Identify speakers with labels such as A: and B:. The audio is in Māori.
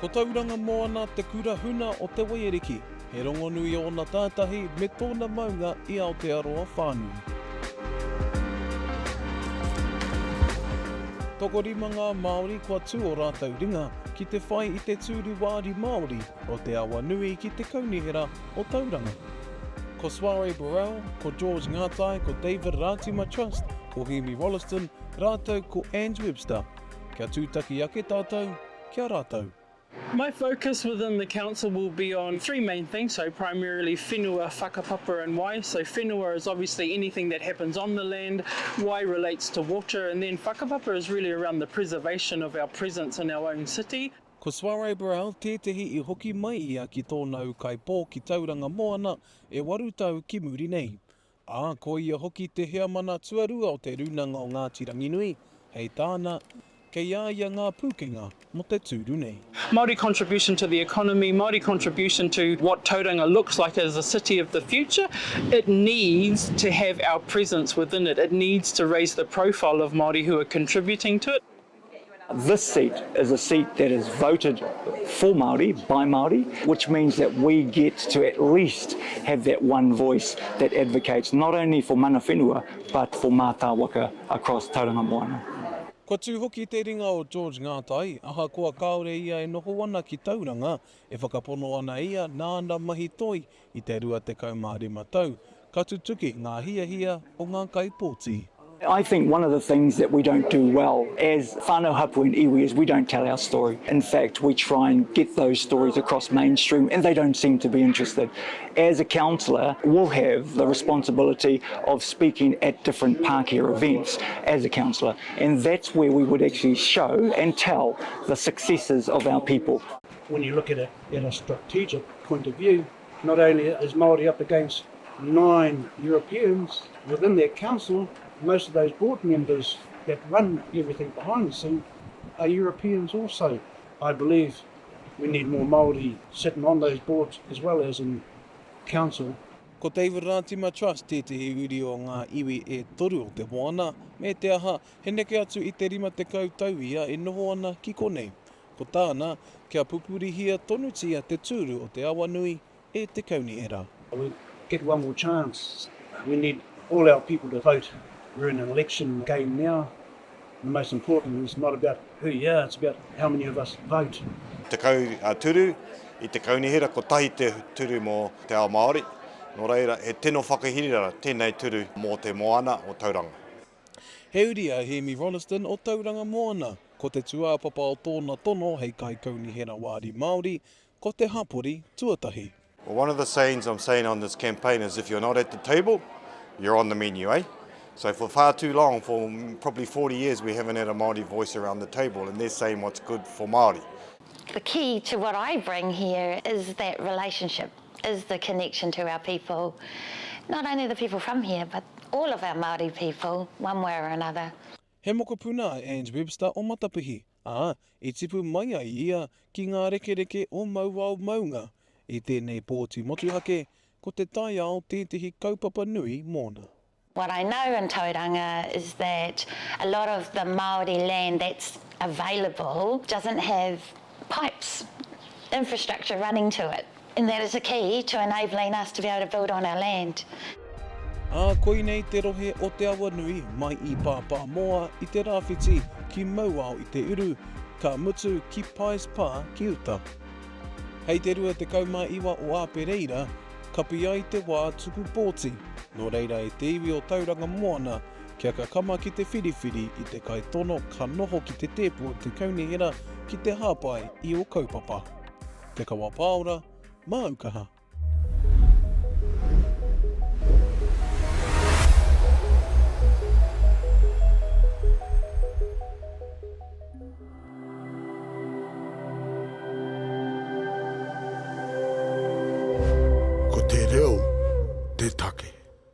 A: Ko Tauranga moana te kura huna o te wairiki, he rongonui o na tātahi me tōna maunga i Aotearoa whānui. Tokorima ngā Māori kua tū o rātou ringa ki te whai i te tūru wāri Māori o Te Awanui ki te kaunihera o Tauranga. Ko Soare Burrell, ko George Ngātai, ko David Rātima Trust, ko Hemi Rolliston, rātou ko Ange Webster. Kia tūtaki ake tātou, kia rātou.
B: My focus within the council will be on three main things, so primarily whenua, whakapapa and wai. So whenua is obviously anything that happens on the land, wai relates to water, and then whakapapa is really around the preservation of our presence in our own city.
A: Ko Soare Burrell, tētehi I hoki mai ia ki tōnau kaipō ki Tauranga moana e waru tau ki muri nei. Ko ia hoki te hea mana tuarua o te runanga o Ngāti Ranginui, hei tāna, kei āia ngā pūkenga mo te tūru nei.
B: Māori contribution to the economy, Māori contribution to what Tauranga looks like as a city of the future, it needs to have our presence within it. It needs to raise the profile of Māori who are contributing to it.
C: This seat is a seat that is voted for Māori, by Māori, which means that we get to at least have that one voice that advocates not only for mana whenua, but for mātāwaka across Tauranga moana.
A: Kua tū hoki te ringa o George Ngātai, aha kua kaore ia e noho ana ki Tauranga, e whakapono ana ia nāna mahi toi I te rua te kaumārima tau, ka tutuki ngā hia o ngā kaipōti.
C: I think one of the things that we don't do well as whānau hapu and iwi is we don't tell our story. In fact, we try and get those stories across mainstream and they don't seem to be interested. As a councillor, we'll have the responsibility of speaking at different Pākehā events as a councillor, and that's where we would actually show and tell the successes of our people.
D: When you look at it in a strategic point of view, not only is Māori up against 9 Europeans within their council, most of those board members that run everything behind the scene are Europeans also. I believe we need more Māori sitting on those boards as well as in council.
A: Ko David Rātima Trust tētehi uri o ngā iwi e toru o te moana, me te aha, he neke atu I te rima te kautau ia e noho ana ki konei. Ko tāna, kia pupurihia tonutia te tūru o te awanui e te kaunihera.
D: We get one more chance. We need all our people to vote. We're in an election game now. The most important is not about who you are, it's about how many of us vote.
E: Te kau turu, I te kaunihera, ko tahi te turu mō Te Ao Māori. Nō reira, he tino whakahirira tēnei turu mō te moana o Tauranga.
A: He uri a Hemi Rolliston o Tauranga moana, ko te tuāpapa o tōna tono hei kai kaunihera wāri Māori, ko te hapori tuatahi.
E: Well, one of the sayings I'm saying on this campaign is if you're not at the table, you're on the menu, eh? So for far too long, for probably 40 years, we haven't had a Māori voice around the table, and they're saying what's good for Māori.
F: The key to what I bring here is that relationship, is the connection to our people. Not only the people from here, but all of our Māori people, one way or another.
A: He moko puna Ange Webster o Matapihi. I tipu mai ai ia ki ngā rekereke o Mauao Maunga. I tēnei pōti motuhake, ko te tai ao tētehi kaupapa nui mōna.
F: What I know in Tauranga is that a lot of the Māori land that's available doesn't have pipes, infrastructure running to it. And that is a key to enabling us to be able to build on our land.
A: Koinei te rohe o Te Awanui mai I pāpā moa I te rāwhiti ki Mauao I te uru, ka mutu ki Pais Pā ki Uta. Hei te rua te kaumā iwa o Āpereira, kapi ai te wā tuku pōti. Nō reira e te iwi o Tauranga moana, kia ka kama ki te whiriwhiri I te kai tono ka noho ki te tepu o te kaunihera ki te hāpai I o kaupapa. Te Kawa Paora, Aukaha.